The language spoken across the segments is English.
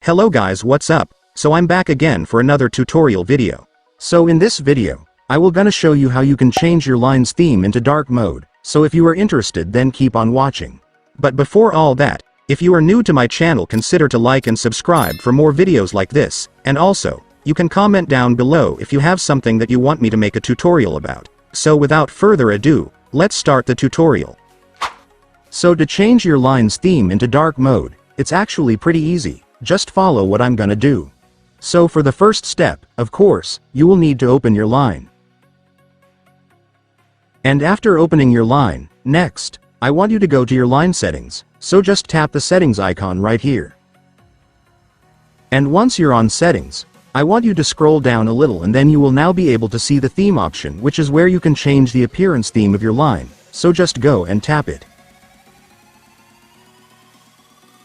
Hello guys, what's up? So I'm back again for another tutorial video. So in this video, I will gonna show you how you can change your line's theme into dark mode, so if you are interested then keep on watching. But before all that, if you are new to my channel consider to like and subscribe for more videos like this, and also, you can comment down below if you have something that you want me to make a tutorial about. So without further ado, let's start the tutorial. So to change your line's theme into dark mode, it's actually pretty easy. Just follow what I'm gonna do. So for the first step, of course, you will need to open your line. And after opening your line, next, I want you to go to your line settings, so just tap the settings icon right here. And once you're on settings, I want you to scroll down a little and then you will now be able to see the theme option, which is where you can change the appearance theme of your line, so just go and tap it.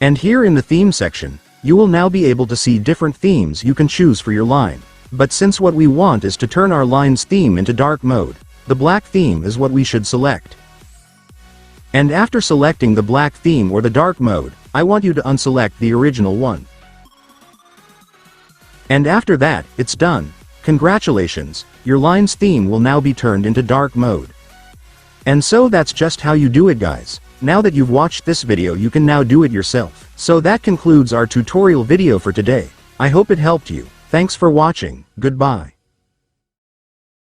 And here in the theme section, you will now be able to see different themes you can choose for your line. But since what we want is to turn our line's theme into dark mode, the black theme is what we should select. And after selecting the black theme or the dark mode, I want you to unselect the original one. And after that, it's done. Congratulations, your line's theme will now be turned into dark mode. And so that's just how you do it, guys. Now that you've watched this video, you can now do it yourself. So that concludes our tutorial video for today. I hope it helped you. Thanks for watching. Goodbye.